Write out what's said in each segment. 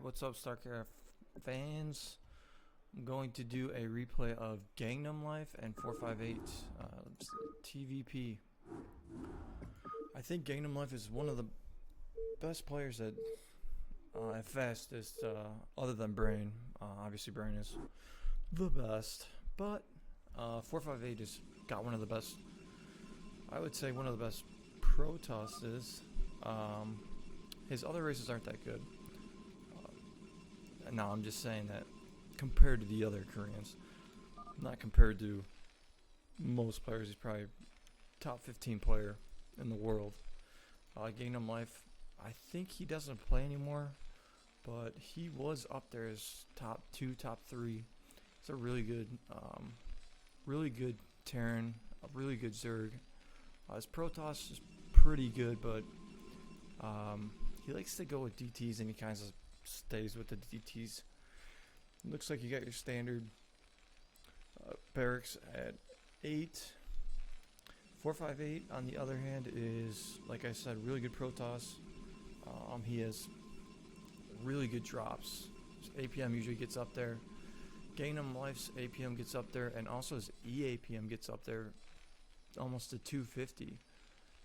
Alright, what's up, StarCraft fans? I'm going to do a replay of GangnamLife and 458 TVP. I think GangnamLife is one of the best players that at fastest, other than Brain. Obviously, Brain is the best, but 458 has got one of the best. I would say one of the best Protosses. His other races aren't that good. No, I'm just saying that compared to the other Koreans, not compared to most players. He's probably top 15 player in the world. GangnamLife, I think he doesn't play anymore, but he was up there as top 2, top 3. It's a really good Terran, a really good Zerg. His Protoss is pretty good, but he likes to go with DTs, and he kind of stays with the DTs. Looks like you got your standard barracks at 8. 458 on the other hand is, like I said, really good Protoss. He has really good drops. His APM usually gets up there. GangnamLife's APM gets up there, and also his EAPM gets up there almost to 250.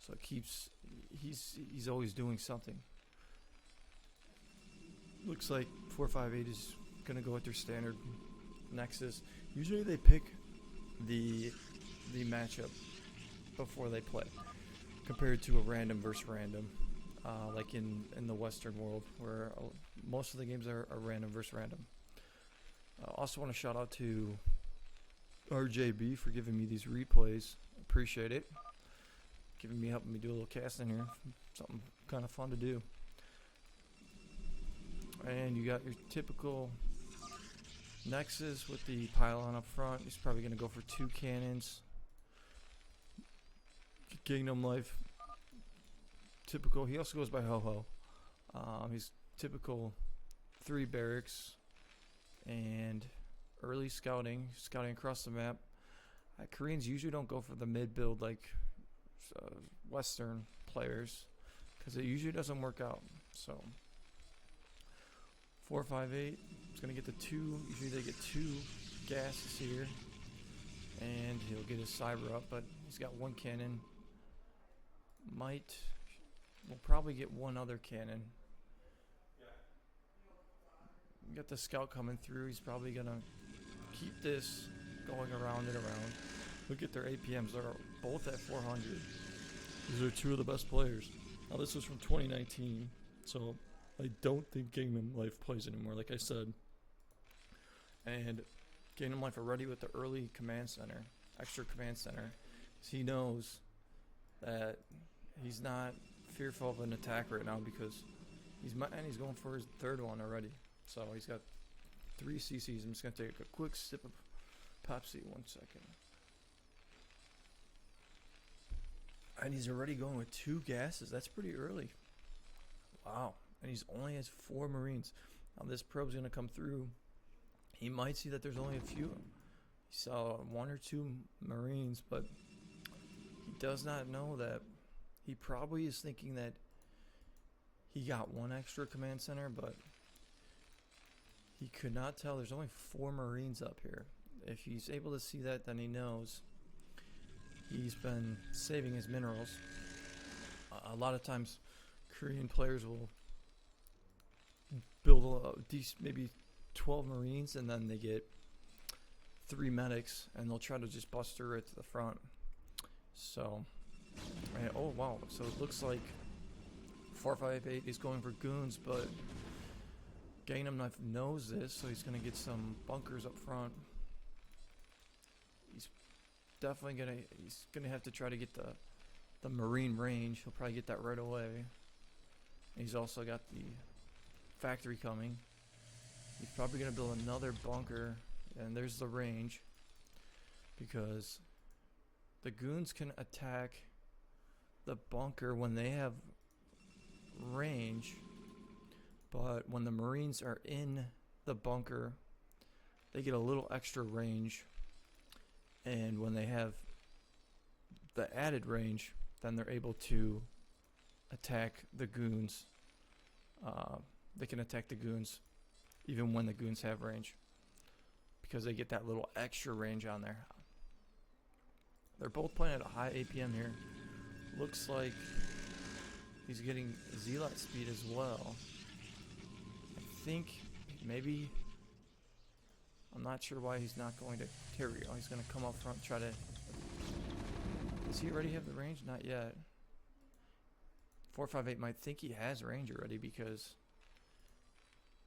So it keeps, he's always doing something. Looks like 458 is gonna go with their standard Nexus. Usually they pick the matchup before they play, compared to a random versus random, like in the Western world, where most of the games are random versus random. I also want to shout out to RJB for giving me these replays. Appreciate it. Helping me do a little casting here. Something kind of fun to do. And you got your typical Nexus with the pylon up front. He's probably going to go for 2 cannons. GangnamLife, typical. He also goes by HoHo. He's typical 3 barracks and early scouting across the map. Koreans usually don't go for the mid build like Western players, because it usually doesn't work out. So 458 is going to get the 2. Usually they get 2 gases here, and he'll get his cyber up, but he's got 1 cannon. We'll probably get 1 other cannon. We got the scout coming through. He's probably going to keep this going around and around. Look at their APMs. They're both at 400. These are 2 of the best players. Now this was from 2019, so I don't think GangnamLife plays anymore, like I said. And GangnamLife are ready with the early command center, extra command center. So he knows that he's not fearful of an attack right now, because he's going for his 3rd one already. So he's got 3 CCs. I'm just going to take a quick sip of Pepsi. 1 second. And he's already going with 2 gases. That's pretty early. Wow. And he's only has 4 Marines. Now this probe's going to come through. He might see that there's only a few. He saw 1 or 2 Marines, but he does not know that. He probably is thinking that he got 1 extra command center, but he could not tell there's only 4 Marines up here. If he's able to see that, then he knows he's been saving his minerals. A lot of times Korean players will build maybe 12 Marines, and then they get 3 medics, and they'll try to just bust through right to the front. So, and, oh wow, so it looks like 458 is going for goons, but GangnamLife knows this, so he's going to get some bunkers up front. He's definitely gonna have to try to get the Marine range. He'll probably get that right away. And he's also got the factory coming. He's probably gonna build another bunker, and there's the range, because the goons can attack the bunker when they have range, but when the Marines are in the bunker, they get a little extra range. And when they have the added range, then they're able to attack the goons they can attack the goons even when the goons have range, because they get that little extra range on there. They're both playing at a high APM here. Looks like he's getting Zealot speed as well. I think maybe, I'm not sure why he's not going to, here we go, he's going to come up front, try to, does he already have the range? Not yet. 458 might think he has range already because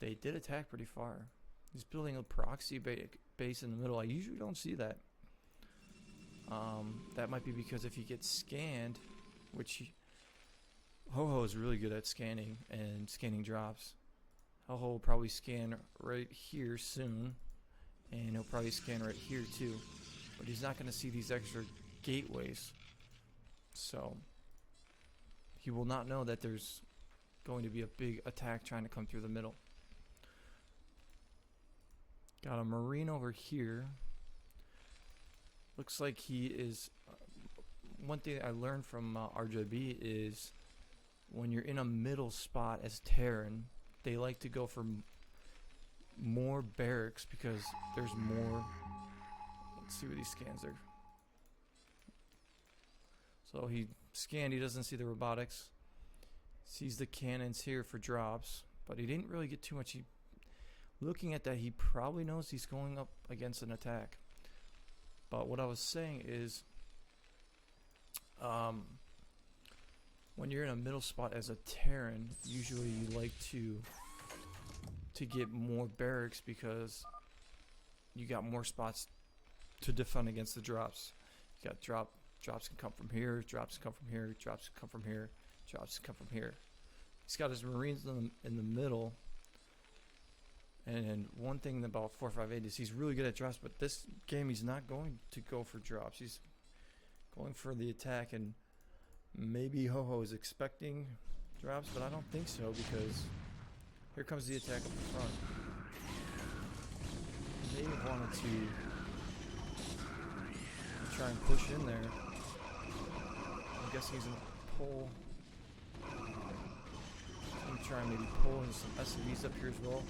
they did attack pretty far. He's building a proxy base in the middle. I usually don't see that. That might be because if he gets scanned, which HoHo is really good at scanning and scanning drops. HoHo will probably scan right here soon, and he'll probably scan right here too. But he's not going to see these extra gateways, so he will not know that there's going to be a big attack trying to come through the middle. Got a Marine over here. Looks like he is, one thing I learned from RJB is when you're in a middle spot as Terran, they like to go for more barracks because there's more. Let's see what these scans are. So he scanned, he doesn't see the robotics. Sees the cannons here for drops, but he didn't really get too much. Looking at that, he probably knows he's going up against an attack. But what I was saying is, when you're in a middle spot as a Terran, usually you like to get more barracks because you got more spots to defend against the drops. You got drops can come from here, drops can come from here, drops can come from here, drops can come from here. He's got his Marines in the middle. And one thing about 458 is he's really good at drops, but this game he's not going to go for drops. He's going for the attack, and maybe HoHo is expecting drops, but I don't think so because here comes the attack up the front. They wanted to try and push in there. I'm guessing he's going to pull. He's going to try and maybe pull in some SCVs up here as well.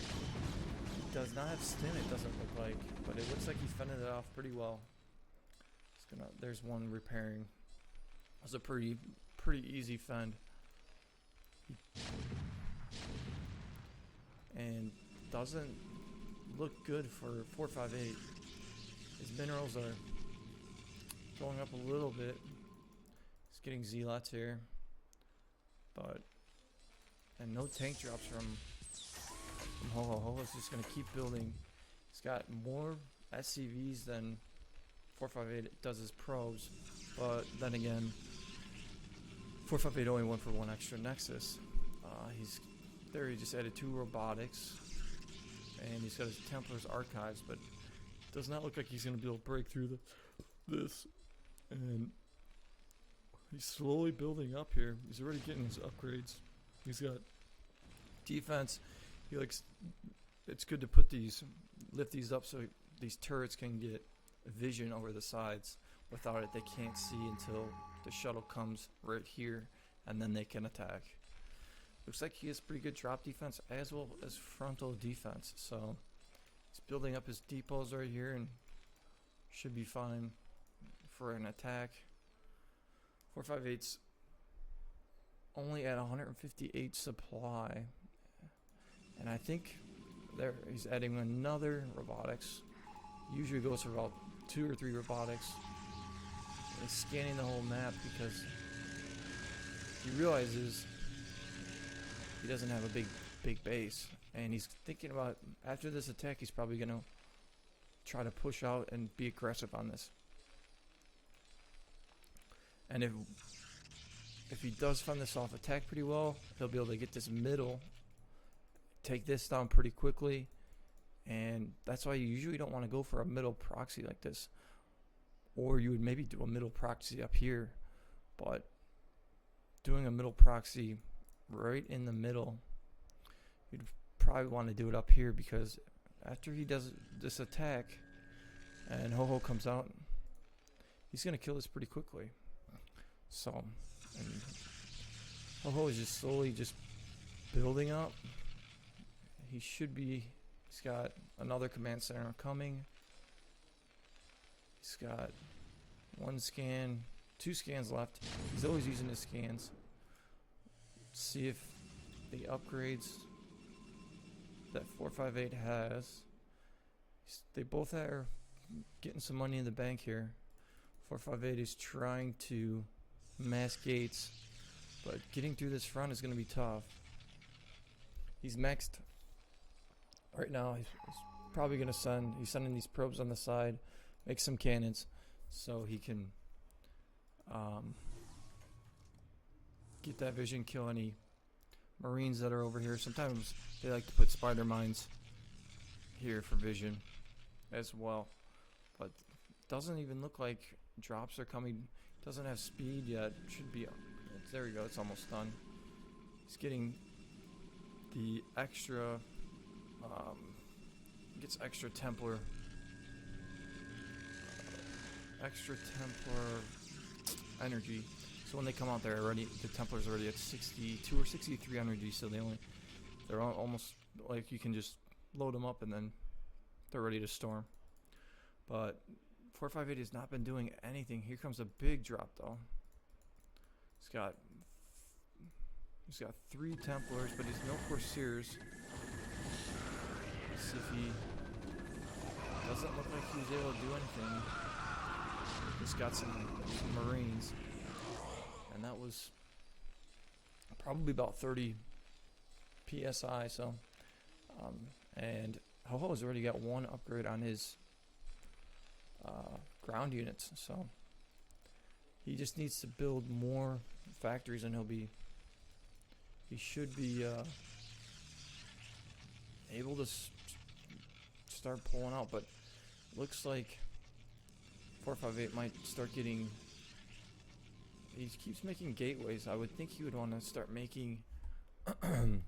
Does not have stim, it doesn't look like, but it looks like he fended it off pretty well. There's one repairing. It was a pretty easy fend. And doesn't look good for 458. His minerals are going up a little bit. He's getting Zealots here. And no tank drops from HoHo. HoHo's just going to keep building. He's got more SCVs than 458 does his probes, but then again, 458 only went for one extra Nexus. He just added 2 robotics, and he's got his Templar's Archives, but it does not look like he's going to be able to break through this. And he's slowly building up here. He's already getting his upgrades. He's got defense. He likes. It's good to lift these up so these turrets can get vision over the sides. Without it, they can't see until the shuttle comes right here, and then they can attack. Looks like he has pretty good drop defense as well as frontal defense. So he's building up his depots right here and should be fine for an attack. 458's only at 158 supply. And I think he's adding another robotics. Usually goes for about 2 or 3 robotics. He's scanning the whole map because he realizes he doesn't have a big base. And he's thinking about, after this attack, he's probably going to try to push out and be aggressive on this. And if he does fend this off attack pretty well, he'll be able to get this middle, take this down pretty quickly. And that's why you usually don't want to go for a middle proxy like this. Or you would maybe do a middle proxy up here. But doing a middle proxy right in the middle, you'd probably want to do it up here, because after he does this attack and HoHo comes out, he's going to kill this pretty quickly. So, and HoHo is just slowly just building up. he should be. He's got another command center coming. He's got 1 scan, 2 scans left. He's always using his scans. See if the upgrades that 458 has. They both are getting some money in the bank here. 458 is trying to mass gates, but getting through this front is going to be tough. He's maxed right now. He's probably going to send. He's sending these probes on the side, make some cannons, so he can get that vision, kill any Marines that are over here. Sometimes they like to put spider mines here for vision as well, but doesn't even look like drops are coming. Doesn't have speed yet. Should be. There we go. It's almost done. He's getting the extra. Gets extra Templar. Extra Templar energy. So when they come out there already, the Templars are already at 62 or 63 energy. So they're almost like you can just load them up and then they're ready to storm. But 458 has not been doing anything. Here comes a big drop though. He's got 3 Templars, but he's no Corsairs. Let's see if he doesn't look like he was able to do anything. He's got some Marines, and that was probably about 30 PSI. So, and HoHo has already got 1 upgrade on his ground units, so he just needs to build more factories, and he should be able to start pulling out. But looks like 458 might start getting. He keeps making gateways. I would think he would want to start making. I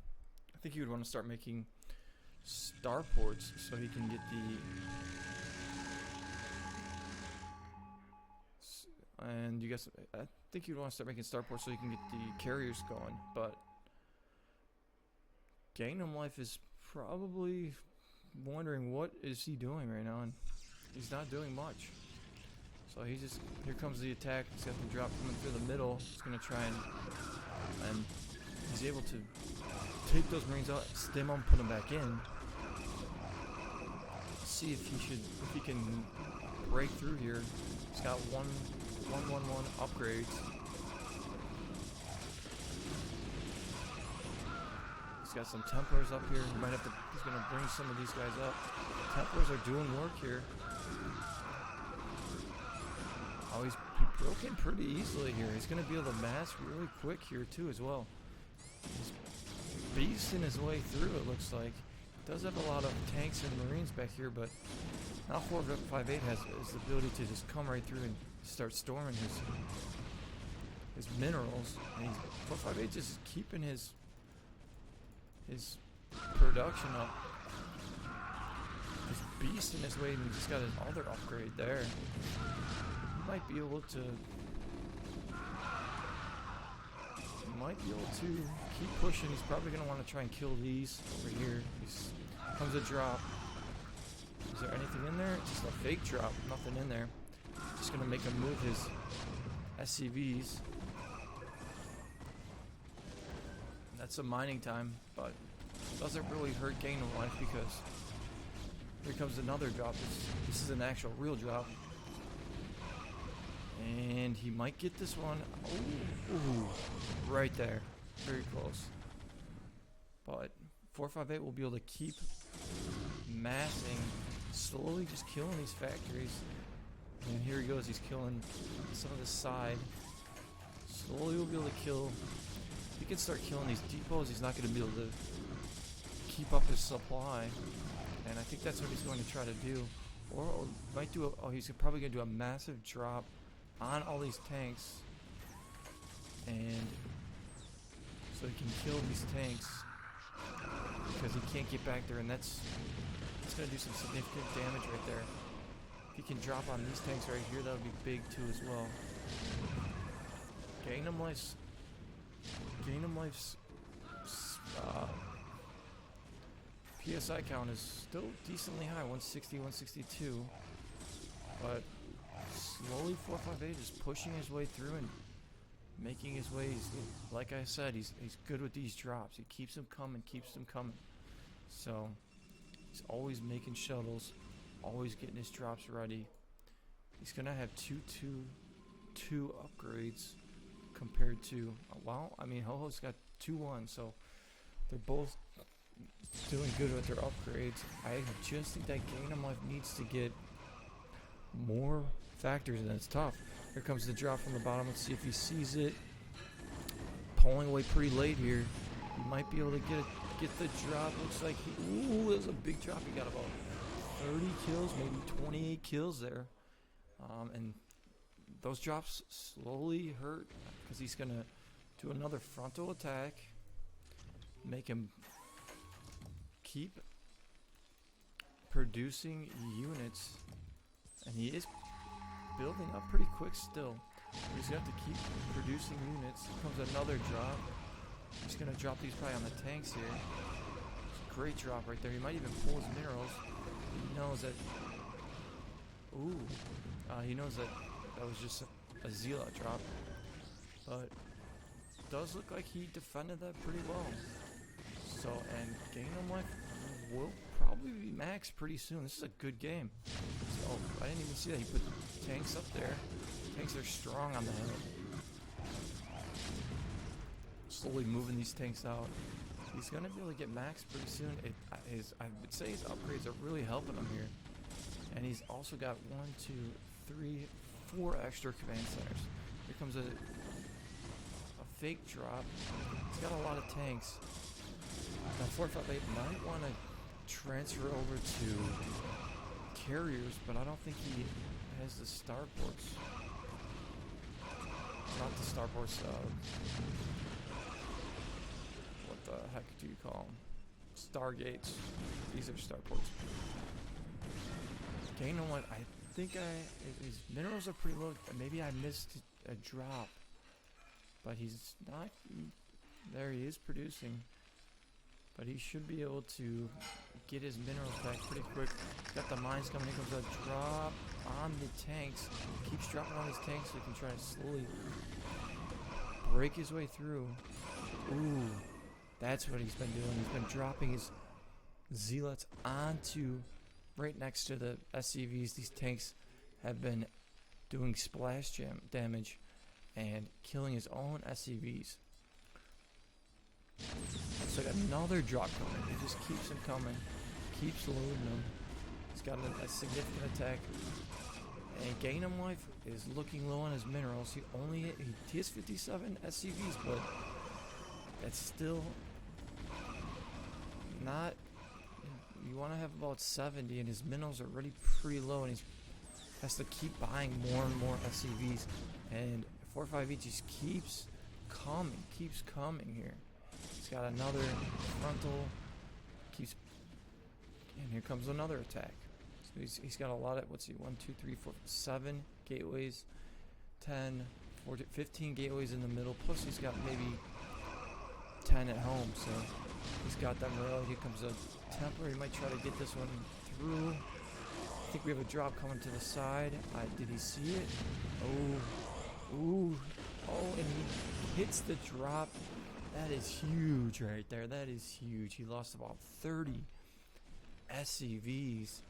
think he would want to start making starports so he can get the. And you guys, I think you'd want to start making starports so you can get the carriers going. But GangnamLife is probably wondering what is he doing right now, and he's not doing much. So he just, here comes the attack. He's got the drop coming through the middle. He's gonna try and he's able to take those Marines out, stim them, put them back in. See if he can break through here. He's got 1 upgrades. He's got some Templars up here. He's gonna bring some of these guys up. Templars are doing work here. Oh, he broke in pretty easily here. He's gonna be able to mass really quick here too as well. He's beasting his way through, it looks like. Does have a lot of tanks and Marines back here, but now 458 has the ability to just come right through and start storming his minerals. And 458 just keeping his production up. He's beasting his way, and he just got another upgrade there. He might be able to keep pushing. He's probably going to want to try and kill these over here. Comes a drop. Is there anything in there? Just a fake drop. Nothing in there. Just going to make him move his SCVs. That's some mining time, but doesn't really hurt GangnamLife because here comes another drop. This is an actual real drop. And he might get this one. Ooh, right there. Very close. But 458 will be able to keep massing, slowly just killing these factories. And here he goes, he's killing some of the side. Slowly we'll be able to kill. He can start killing these depots. He's not going to be able to keep up his supply. And I think that's what he's going to try to do. Or might do he's probably going to do a massive drop on all these tanks. And so he can kill these tanks because he can't get back there, and that's going to do some significant damage right there. If he can drop on these tanks right here, that would be big too as well. GangnamLife's PSI count is still decently high, 160, 162. But slowly 458 is pushing his way through and making his way. Like I said, he's good with these drops. He keeps them coming, So he's always making shuttles, always getting his drops ready. He's gonna have two upgrades compared to, well, I mean, HoHo's got 2-1, so they're both doing good with their upgrades. I just think that GangnamLife needs to get more factors, and it's tough. Here comes the drop from the bottom. Let's see if he sees it. Pulling away pretty late here. He might be able to get the drop. Looks like ooh, there's a big drop. He got about 30 kills, maybe 28 kills there. And those drops slowly hurt because he's gonna do another frontal attack, make him keep producing units, and he is building up pretty quick still. He's gonna have to keep producing units. Here comes another drop. He's gonna drop these probably on the tanks here. It's a great drop right there. He might even pull his minerals. He knows that. Ooh, he knows that was just a Zealot drop, but it does look like he defended that pretty well. So, and GangnamLife will probably be maxed pretty soon. This is a good game. So, I didn't even see that he put tanks up there. Tanks are strong on the hill. Slowly moving these tanks out. He's gonna be able to get maxed pretty soon. I would say his upgrades are really helping him here. And he's also got 1, 2, 3, 4 extra command centers. Here comes a fake drop. He's got a lot of tanks. Now 458 might want to transfer over to carriers, but I don't think he has the starports. Not the starports. What the heck do you call them? Stargates. These are starports. GangnamLife, I think his minerals are pretty low. Maybe I missed a drop, but he's not. There he is producing, but he should be able to get his minerals back pretty quick. Got the mines coming. Here comes a drop on the tanks. Keeps dropping on his tanks so he can try to slowly break his way through. Ooh, that's what he's been doing. He's been dropping his zealots onto right next to the SCVs. These tanks have been doing splash damage and killing his own SCVs. So got another drop coming. He just keeps them coming, keeps loading them. He's got a significant attack. And GangnamLife is looking low on his minerals. He has 57 SCVs, but that's still not. You want to have about 70, and his minerals are already pretty low, and he has to keep buying more and more SCVs. And 458 just keeps coming here. He's got another frontal, and here comes another attack. So he's got a lot of, 1, 2, 3, 4, 7 gateways, 10, 14, 15 gateways in the middle, plus he's got maybe 10 at home, so he's got them railed. Here comes a Templar. He might try to get this one through. I think we have a drop coming to the side. Did he see it? Oh, and he hits the drop. That is huge right there. That is huge. He lost about 30 SCVs.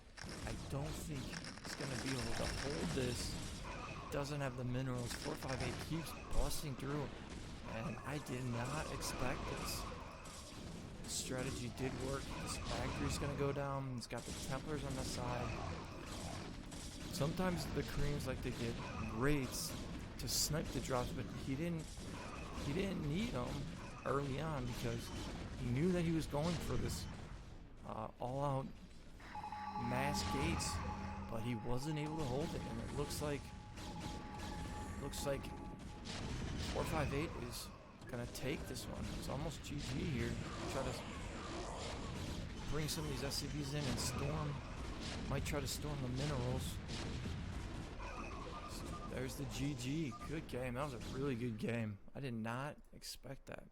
I don't think he's going to be able to hold this. Doesn't have the minerals. 458 keeps busting through. And I did not expect this. The strategy did work. This factory's going to go down. He's got the Templars on the side. Sometimes the Koreans like to get raids to snipe the drops, but he didn't need them early on because he knew that he was going for this all-out mass gates, but he wasn't able to hold it, and it looks like 458 is gonna take this one. It's almost GG here. Try to bring some of these SCVs in and storm. Might try to storm the minerals. So there's the GG. Good game. That was a really good game. I did not expect that.